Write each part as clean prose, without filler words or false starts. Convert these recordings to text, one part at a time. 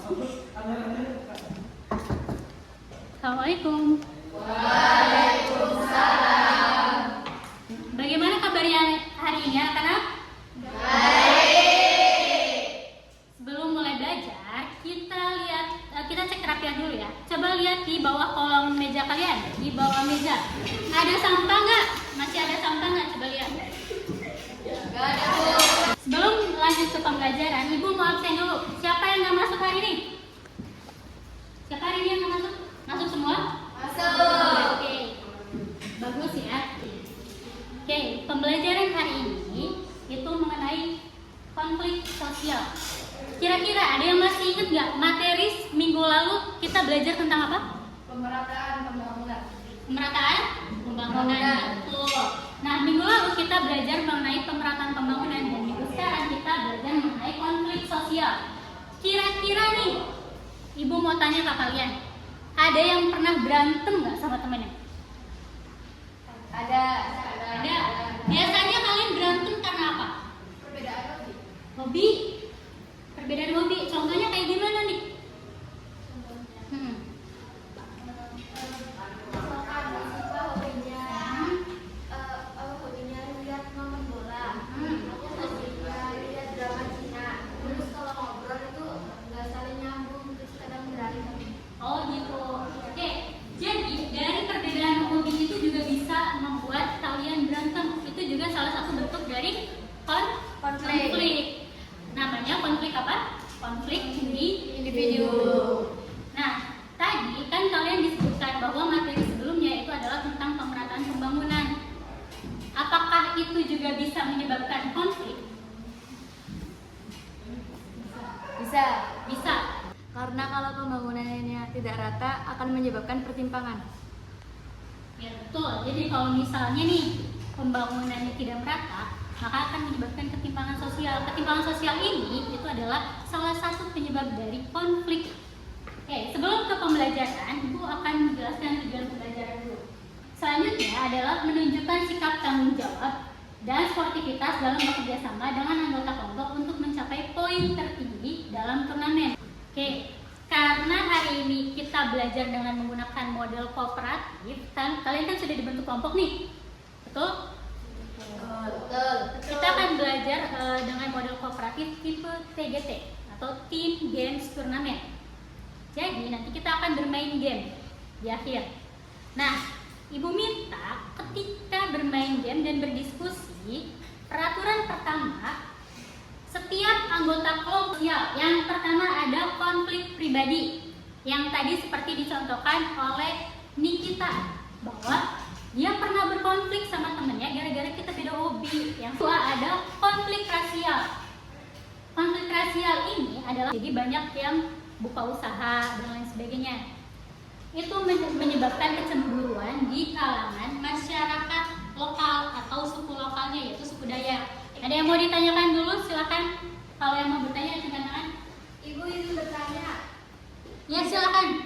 Assalamualaikum. Waalaikumsalam. Bagaimana kabarnya hari ini anak-anak? Baik. Sebelum mulai belajar, kita cek kerapian dulu ya. Coba lihat di bawah kolong meja kalian, di bawah meja. Ada sampah nggak? Masih ada sampah nggak? Coba lihat. Gak ada, Bu. Sebelum lanjut ke pembelajaran, Ibu mau absen dulu. Siapa yang nggak masuk hari ini? Siapa hari ini yang nggak masuk? Masuk semua? Masuk. Oke, bagus ya. Oke, pembelajaran hari ini itu mengenai konflik sosial. Kira-kira ada yang masih ingat nggak materi minggu lalu kita belajar tentang apa? Pemerataan pembangunan. Pemerataan pembangunan. Betul. Nah, minggu lalu kita belajar mengenai pemerataan pembangunan dan minggu sekarang kita belajar mengenai konflik sosial. Kira-kira nih, Ibu mau tanya ke kalian, ada yang pernah berantem nggak sama temennya? Ada. Ada. Biasanya kalian berantem karena apa? Perbedaan hobi. Hobi. Perbedaan hobi. Contohnya kayak gimana nih? Misalkan Siva hobinya lihat nonton bola. Aku hobinya lihat drama Cina. Terus kalau ngobrol itu nggak saling nyambung, terus kadang berantem. Oh gitu. Oke. Jadi dari perbedaan hobi itu juga bisa membuat kalian berantem. Itu juga salah satu bentuk dari konflik. Namanya konflik apa? Konflik individu. Nah, tadi kan kalian disebutkan bahwa materi sebelumnya itu adalah tentang pemerataan pembangunan. Apakah itu juga bisa menyebabkan konflik? Bisa. Bisa. Karena kalau pembangunannya tidak rata akan menyebabkan pertimpangan. Ya betul. Jadi kalau misalnya nih pembangunannya tidak merata, maka akan menyebabkan ketimpangan sosial. Ketimpangan sosial ini itu adalah salah satu penyebab dari konflik. Oke, sebelum ke pembelajaran, Ibu akan menjelaskan tujuan pembelajaran dulu. Selanjutnya adalah menunjukkan sikap tanggung jawab dan sportivitas dalam bekerja sama dengan anggota kelompok untuk mencapai poin tertinggi dalam turnamen. Oke, karena hari ini kita belajar dengan menggunakan model kooperatif, kalian kan sudah dibentuk kelompok nih, betul? Betul. Kita akan belajar dengan model kooperatif tipe TGT atau Team Games Turnamen. Jadi nanti kita akan bermain game di akhir. Nah, Ibu minta ketika bermain game dan berdiskusi, peraturan pertama, setiap anggota kelompok yang pertama ada konflik pribadi yang tadi seperti dicontohkan oleh Nikita bahwa dia pernah berkonflik sama temennya gara-gara kita beda hobi. Yang kedua ada konflik rasial. Konflik rasial ini adalah jadi banyak yang buka usaha dan lain sebagainya. Itu menyebabkan kecemburuan di kalangan masyarakat lokal atau suku lokalnya, yaitu suku Dayak. Ada yang mau ditanyakan dulu? Silakan. Kalau yang mau bertanya dengan tangan. Ibu izin bertanya. Ya silakan.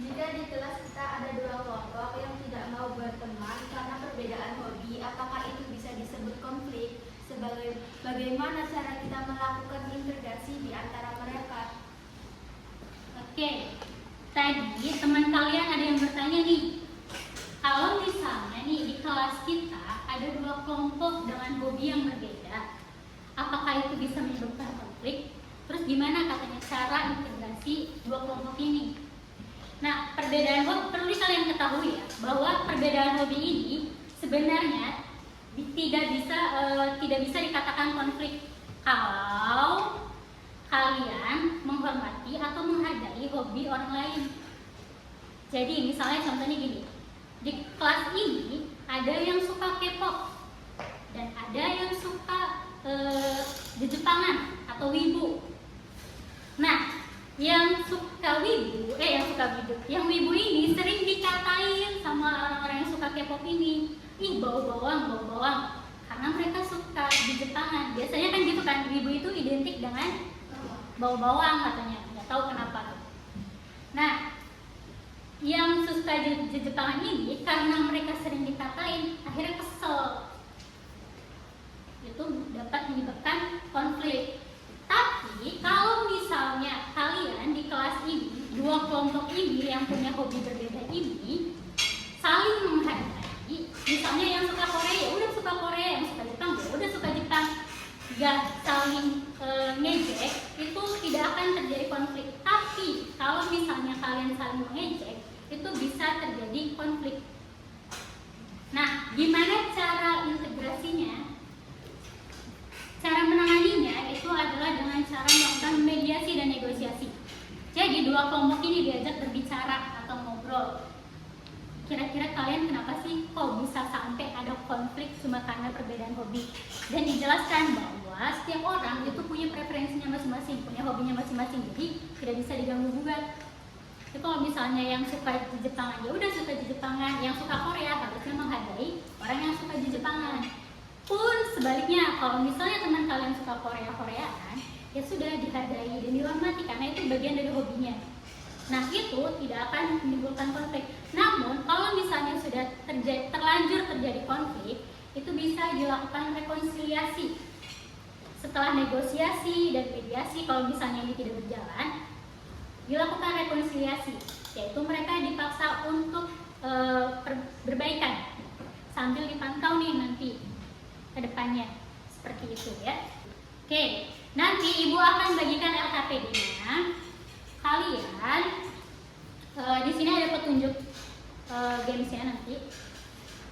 Jika di kelas kita ada dua kelompok yang tidak mau berteman karena perbedaan hobi, apakah itu bisa disebut konflik? Bagaimana cara kita melakukan integrasi di antara mereka? Oke. Tadi teman kalian ada yang bertanya nih. Kalau misalnya nih di kelas kita ada dua kelompok dengan hobi yang berbeda, apakah itu bisa menyebabkan konflik? Terus gimana katanya cara integrasi dua kelompok ini? Nah, perbedaan hobi perlu kalian ketahui ya, bahwa perbedaan hobi ini sebenarnya tidak bisa dikatakan konflik kalau kalian menghormati atau menghargai hobi orang lain. Jadi misalnya contohnya gini, di kelas ini ada yang suka K-pop dan ada yang suka Jepangan atau wibu. Nah, yang wibu ini sering dikatain sama orang-orang yang suka K-pop ini, ih bau bawang, karena mereka suka Jepangan. Biasanya kan gitu kan, wibu itu identik dengan bau bawang katanya, nggak tahu kenapa tuh. Nah, yang suka Jepangan ini karena mereka sering dikatain, akhirnya kesel. Itu dapat menyebabkan konflik. Tapi kalau misalnya kalian di kelas kelompok ini yang punya hobi berbeda ini saling menghargai. Misalnya yang suka Korea ya udah suka Korea, yang suka Jepang ya udah suka Jepang. Gak saling ngejek, itu tidak akan terjadi konflik. Tapi kalau misalnya kalian saling mengejek, itu bisa terjadi konflik. Nah, gimana cara integrasinya? Cara menanganinya itu adalah dengan cara melakukan mediasi dan negosiasi. Jadi dua kelompok ini diajak berbicara atau ngobrol. Kira-kira kalian kenapa sih kok bisa sampai ada konflik cuma karena perbedaan hobi? Dan dijelaskan bahwa setiap orang itu punya preferensinya masing-masing, punya hobinya masing-masing, jadi tidak bisa diganggu gugat. Itu kalau misalnya yang suka di Jepangan ya udah suka di Jepangan, yang suka Korea harusnya menghargai orang yang suka di Jepangan. Pun sebaliknya, kalau misalnya teman kalian suka Korea-Koreaan, ya sudah dihargai dan dihormati karena itu bagian dari hobinya. Nah, itu tidak akan menimbulkan konflik. Namun, kalau misalnya sudah terlanjur terjadi konflik, itu bisa dilakukan rekonsiliasi. Setelah negosiasi dan mediasi, kalau misalnya ini tidak berjalan, dilakukan rekonsiliasi, yaitu mereka dipaksa untuk berbaikan sambil dipantau nih nanti ke depannya. Seperti itu ya. Oke, nanti Ibu akan bagikan LKPD-nya. Kalian di sini ada petunjuk gamesnya nanti.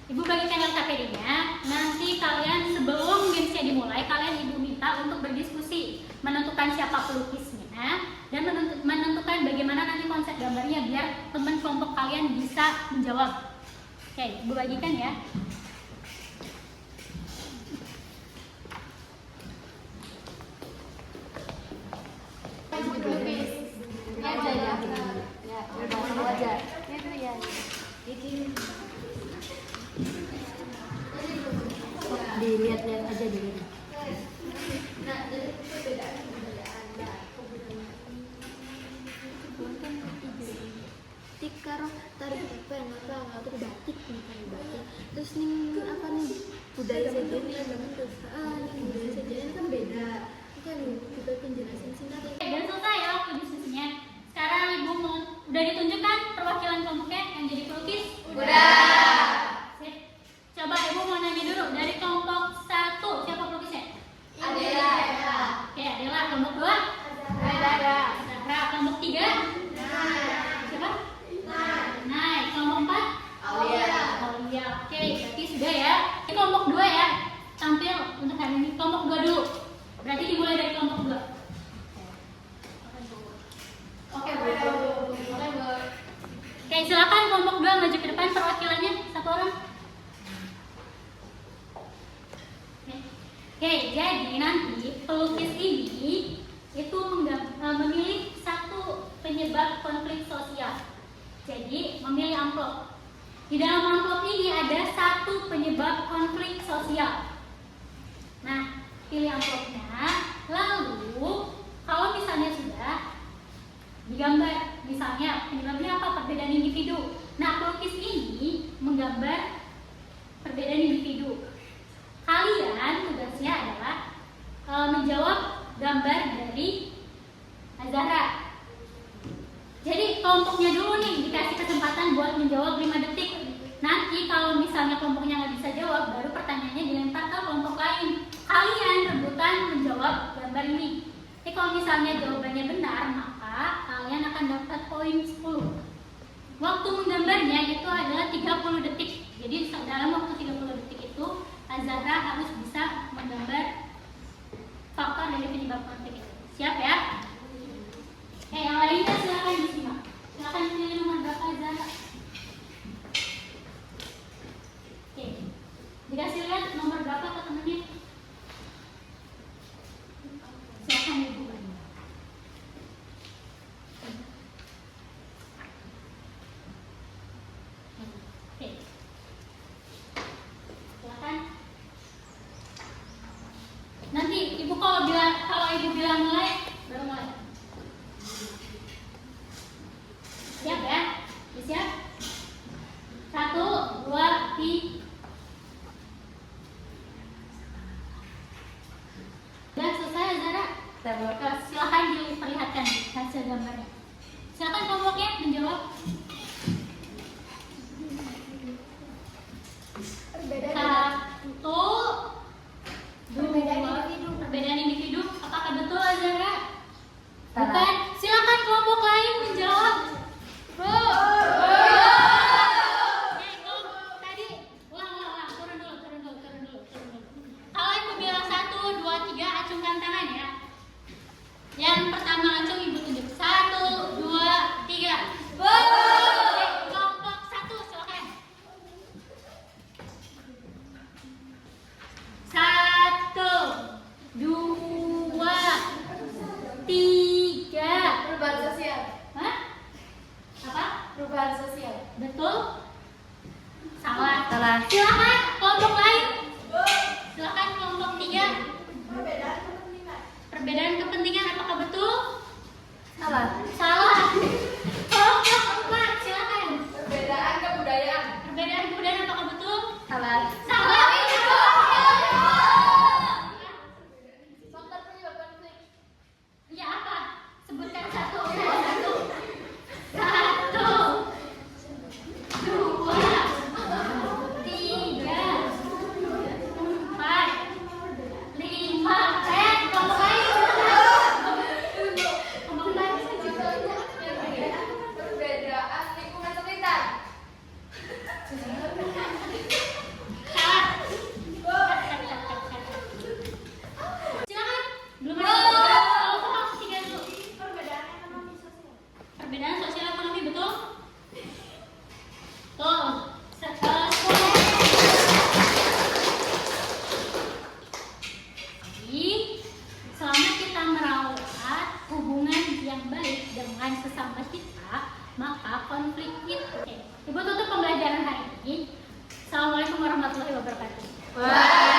Ibu bagikan LKPD-nya. Nanti kalian sebelum gamesnya dimulai, kalian Ibu minta untuk berdiskusi, menentukan siapa pelukisnya dan menentukan bagaimana nanti konsep gambarnya biar teman kelompok kalian bisa menjawab. Oke, Ibu bagikan ya. Dilihat-lihat aja dulu. Nah, dari perbedaan batik karo tarik apa yang ngatur batik nih batik. Terus nih apa nih budaya saja nih budaya saja kan beda. Kan kita penjelasan singkat ya. Dan selesai ya waktu diskusinya. Sekarang Ibu mau udah ditunjukkan perwakilan kelompoknya yang jadi pelukis? Udah. Sip. Coba Ibu mau nanya dulu dari kelompok 1 siapa pelukisnya? Adela. Oke, Adela. Kelompok 2? Adela. Zahra. Kelompok 3? Siapa? Nay. Kelompok 4? Aulia. Aulia. Oke, berarti sudah ya. Ini kelompok 2 ya. Tampil untuk hari ini. Kelompok 2 dulu. Berarti dimulai dari kelompok 2. Oke, Bu. Oke, silakan kelompok 2 maju ke depan, perwakilannya satu orang. Oke, jadi nanti pelukis ini itu memilih satu penyebab konflik sosial. Jadi memilih amplop. Di dalam amplop ini ada satu penyebab konflik sosial. Nah, pilih amplopnya. Lalu kalau misalnya sudah digambar, misalnya penyebabnya apa? Perbedaan individu. Nah, pelukis ini menggambar perbedaan individu. Kalian tugasnya adalah menjawab gambar dari Zahra. Jadi kelompoknya dulu nih dikasih kesempatan buat menjawab 5 detik. Nanti kalau misalnya kelompoknya nggak bisa jawab, baru pertanyaannya dilempar ke kelompok lain. Kalian rebutan menjawab gambar ini. Jadi kalau misalnya jawabannya benar, maka kalian akan dapat poin 10. Waktu menggambarnya itu adalah 30 detik. Jadi dalam waktu 30 detik itu Zahra harus bisa menggambar faktor dari penyebab konflik itu. Siap ya? Yang lainnya silakan disimak. Silakan pilih nomor berapa Zahra. Oke. Dikasih lihat nomor berapa ke temennya. Silakan Ibu. Oke. Silakan. Nanti Ibu kalau Ibu bilang mulai, baru mulai. Siap ya? Siap? 1, 2, 3. Sudah selesai Zahra? Silakan diperlihatkan hasil gambarnya. Silakan kelompoknya. menjawab. Satu, dua, perbedaan individu. Apakah betul Azara? Bukan. Silakan kelompok lain menjawab. Tadi, ulang. Turun dulu. Kalau ibu bilang 1, 2, 3, acungkan tangan ya. Yang pertama acung ibu tunjuk. 1, 2, 3. Kelompok 1 silakan. 1, 2, 3. Perubahan sosial. Hah? Apa? Perubahan sosial. Betul? Salah. Silakan kelompok lain. Silakan kelompok 3. Perbedaan kepentingan. Perbedaan kepentingan apakah betul? Salah. Salah. Kelompok 4 silakan. Perbedaan kebudayaan. Perbedaan kebudayaan apakah betul? Salah. Salah. Faktor penyebab konflik. Ya apa? Sebutkan satu. 1, 2, 3, 4, 5. Kelompok lain. Kelompok lain. Perbedaan lingkungan sekitar. Salah. Silakan. Belum ada. Kelompok 3 dulu. Perbedaan ekonomi sosial. Perbedaan sosial ekonomi betul? Tuh. Selama kita merawat hubungan yang baik dengan sesama kita, maka konflik itu. Oke. Ibu tutup pembelajaran hari ini. Assalamualaikum warahmatullahi wabarakatuh.